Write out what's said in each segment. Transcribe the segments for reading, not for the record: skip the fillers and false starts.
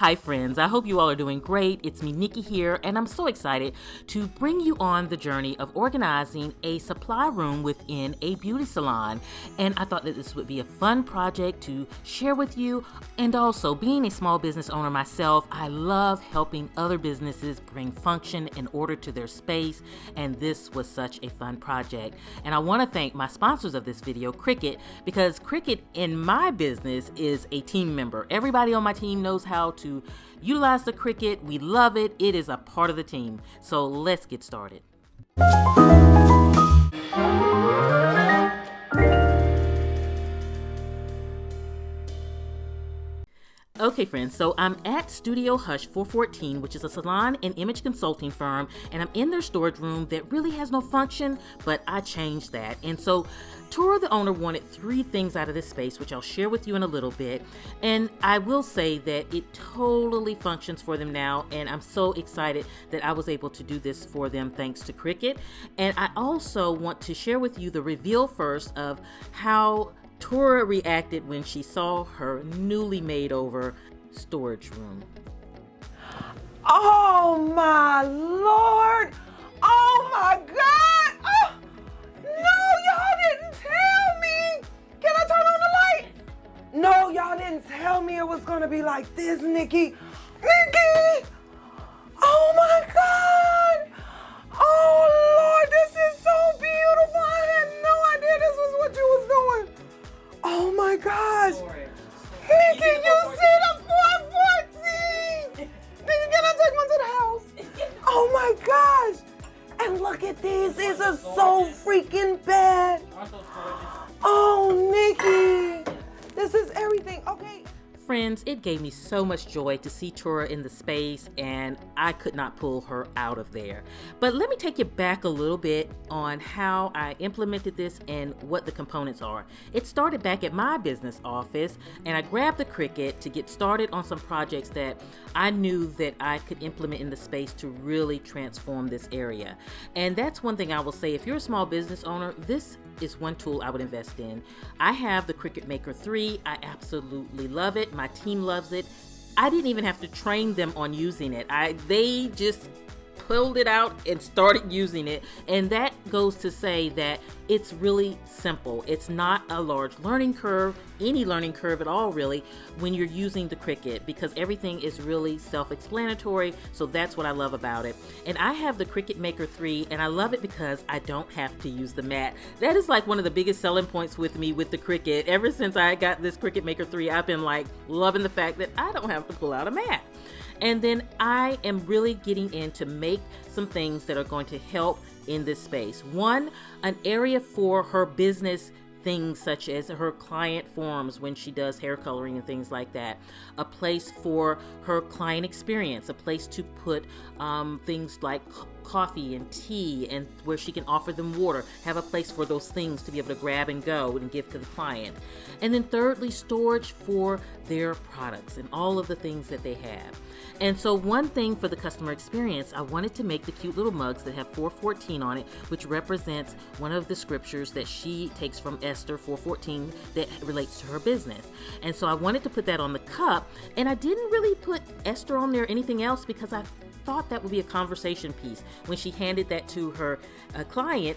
Hi friends, I hope you all are doing great. It's me, Nikki here, and I'm so excited to bring you on the journey of organizing a supply room within a beauty salon. And I thought that this would be a fun project to share with you. And also, being a small business owner myself, I love helping other businesses bring function and order to their space, and this was such a fun project. And I want to thank my sponsors of this video, Cricut, because Cricut in my business is a team member. Everybody on my team knows how to utilize the Cricut. We love it. It is a part of the team. So let's get started. Okay friends, so I'm at Studio Hush 414, which is a salon and image consulting firm, and I'm in their storage room that really has no function, but I changed that. And so Tora, the owner, wanted 3 things out of this space, which I'll share with you in a little bit. And I will say that it totally functions for them now, and I'm so excited that I was able to do this for them thanks to Cricut. And I also want to share with you the reveal first of how Tora reacted when she saw her newly made over storage room. Oh my Lord! Oh my God! Oh, no, y'all didn't tell me! Can I turn on the light? No, y'all didn't tell me it was gonna be like this, Nikki. Nikki! Oh my God! Oh Lord, this is so beautiful! I had no idea this was what you was doing. Oh my gosh! Nikki, you see the 414! Nikki, can I take one to the house? Oh my gosh! And look at these. These are so freaking bad. Oh, Nikki. This is everything. Okay. Friends, it gave me so much joy to see Tora in the space, and I could not pull her out of there. But let me take you back a little bit on how I implemented this and what the components are. It started back at my business office, and I grabbed the Cricut to get started on some projects that I knew that I could implement in the space to really transform this area. And that's one thing I will say, if you're a small business owner, this is one tool I would invest in. I have the Cricut Maker 3. I absolutely love it. My team loves it. I didn't even have to train them on using it. They just pulled it out and started using it. And that goes to say that it's really simple. It's not a large learning curve, any learning curve at all really, when you're using the Cricut, because everything is really self-explanatory. So that's what I love about it. And I have the Cricut Maker 3, and I love it because I don't have to use the mat. That is like one of the biggest selling points with me with the Cricut. Ever since I got this Cricut Maker 3, I've been like loving the fact that I don't have to pull out a mat. And then I am really getting in to make some things that are going to help in this space. One, an area for her business things such as her client forums when she does hair coloring and things like that. A place for her client experience, a place to put things like coffee and tea, and where she can offer them water, have a place for those things to be able to grab and go and give to the client. And then thirdly, storage for their products and all of the things that they have. And so one thing for the customer experience, I wanted to make the cute little mugs that have 414 on it, which represents one of the scriptures that she takes from Esther 414 that relates to her business. And so I wanted to put that on the cup, and I didn't really put Esther on there or anything else because I thought that would be a conversation piece. When she handed that to her client,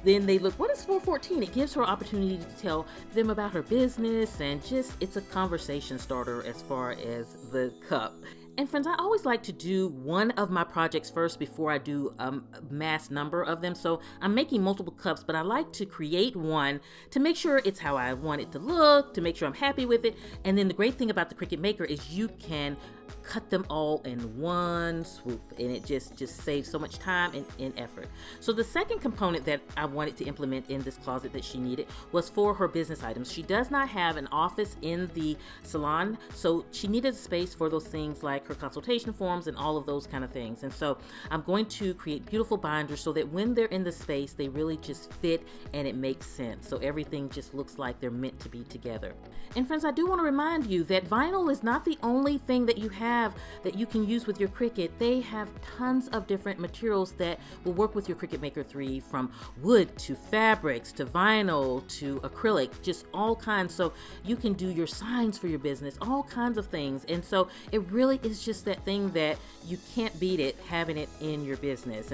then they look, what is 414? It gives her an opportunity to tell them about her business, and just, it's a conversation starter as far as the cup. And friends, I always like to do one of my projects first before I do a mass number of them. So I'm making multiple cups, but I like to create one to make sure it's how I want it to look, to make sure I'm happy with it. And then the great thing about the Cricut Maker is you can cut them all in one swoop, and it just saves so much time and effort. So the second component that I wanted to implement in this closet that she needed was for her business items. She does not have an office in the salon, so she needed a space for those things like her consultation forms and all of those kind of things. And so I'm going to create beautiful binders so that when they're in the space, they really just fit and it makes sense. So everything just looks like they're meant to be together. And friends, I do want to remind you that vinyl is not the only thing that you have that you can use with your Cricut. They have tons of different materials that will work with your Cricut Maker 3, from wood to fabrics to vinyl to acrylic, just all kinds. So you can do your signs for your business, all kinds of things. And so it really is just that thing that you can't beat it, having it in your business.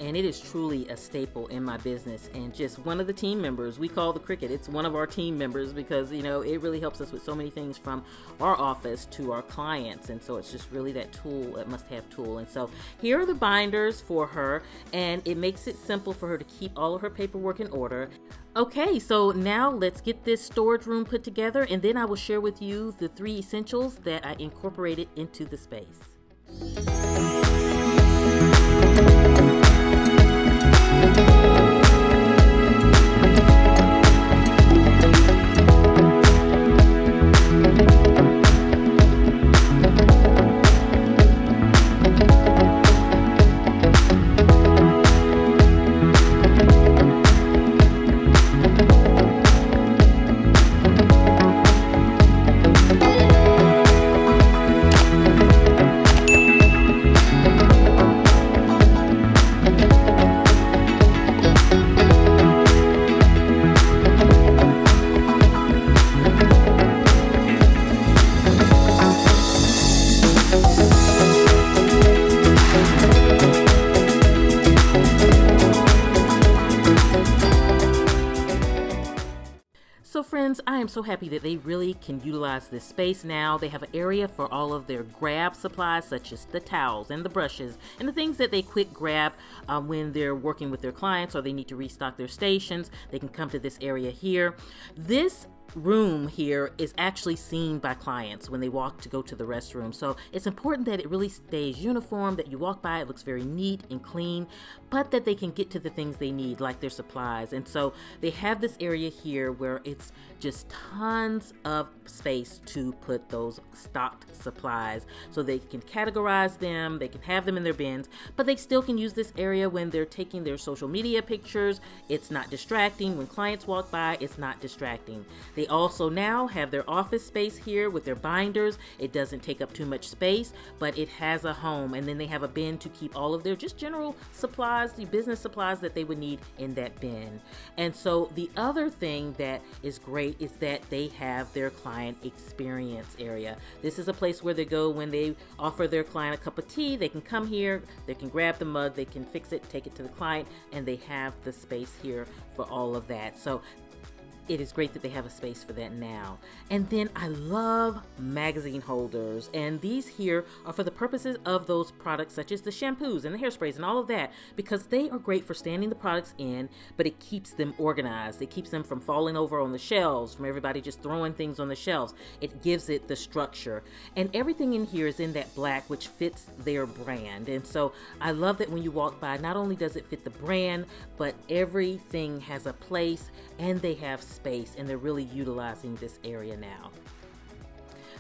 And it is truly a staple in my business, and just one of the team members. We call the Cricut, it's one of our team members, because it really helps us with so many things, from our office to our clients. And so it's just really that tool, that must-have tool. And so here are the binders for her, and it makes it simple for her to keep all of her paperwork in order. Okay, so now let's get this storage room put together, and then I will share with you the 3 essentials that I incorporated into the space. So friends, I am so happy that they really can utilize this space now. They have an area for all of their grab supplies, such as the towels and the brushes and the things that they quick grab when they're working with their clients or they need to restock their stations. They can come to this area here. This room here is actually seen by clients when they walk to go to the restroom. So it's important that it really stays uniform, that you walk by, it looks very neat and clean, but that they can get to the things they need, like their supplies. And so they have this area here where it's just tons of space to put those stocked supplies, so they can categorize them, they can have them in their bins, but they still can use this area when they're taking their social media pictures. It's not distracting. When clients walk by, it's not distracting. They also now have their office space here with their binders. It doesn't take up too much space, but it has a home. And then they have a bin to keep all of their just general supplies, the business supplies that they would need in that bin. And so the other thing that is great is that they have their client experience area. This is a place where they go when they offer their client a cup of tea. They can come here, they can grab the mug, they can fix it, take it to the client, and they have the space here for all of that. So it is great that they have a space for that now. And then I love magazine holders, and these here are for the purposes of those products such as the shampoos and the hairsprays and all of that, because they are great for standing the products in, but it keeps them organized. It keeps them from falling over on the shelves, from everybody just throwing things on the shelves. It gives it the structure, and everything in here is in that black, which fits their brand. And so I love that when you walk by, not only does it fit the brand, but everything has a place, and they have space, and they're really utilizing this area now.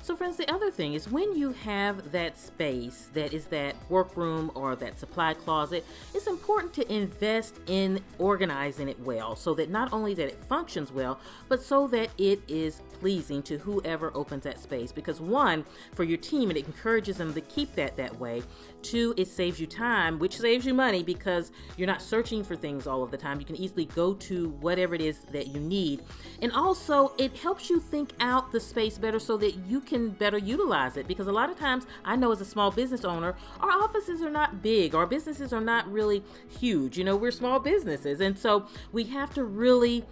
So friends, the other thing is when you have that space that is that workroom or that supply closet, it's important to invest in organizing it well, so that not only that it functions well, but so that it is pleasing to whoever opens that space. Because one, for your team, it encourages them to keep that way. Two, it saves you time, which saves you money, because you're not searching for things all of the time. You can easily go to whatever it is that you need. And also, it helps you think out the space better so that you can better utilize it. Because a lot of times, I know as a small business owner, our offices are not big. Our businesses are not really huge. We're small businesses. And so we have to really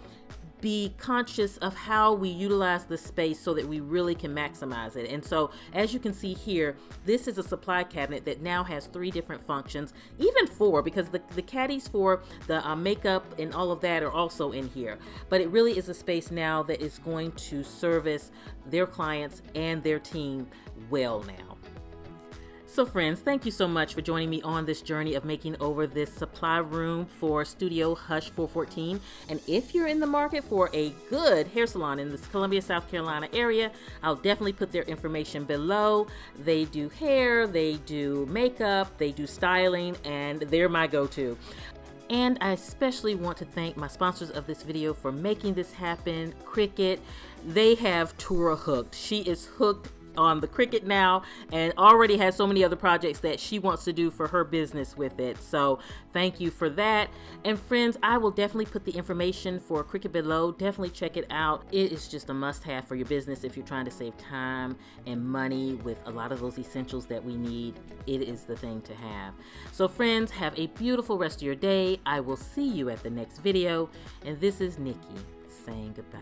be conscious of how we utilize the space so that we really can maximize it. And so as you can see here, this is a supply cabinet that now has 3 different functions, even 4, because the caddies for the makeup and all of that are also in here. But it really is a space now that is going to service their clients and their team well now. So friends, thank you so much for joining me on this journey of making over this supply room for Studio Hush 414. And if you're in the market for a good hair salon in this Columbia, South Carolina area, I'll definitely put their information below. They do hair, they do makeup, they do styling, and they're my go-to. And I especially want to thank my sponsors of this video for making this happen, Cricut. They have Tura hooked. She is hooked on the Cricut now and already has so many other projects that she wants to do for her business with it. So thank you for that. And friends, I will definitely put the information for Cricut below. Definitely check it out. It is just a must-have for your business if you're trying to save time and money with a lot of those essentials that we need. It is the thing to have. So friends, have a beautiful rest of your day. I will see you at the next video. And this is Nikki saying goodbye.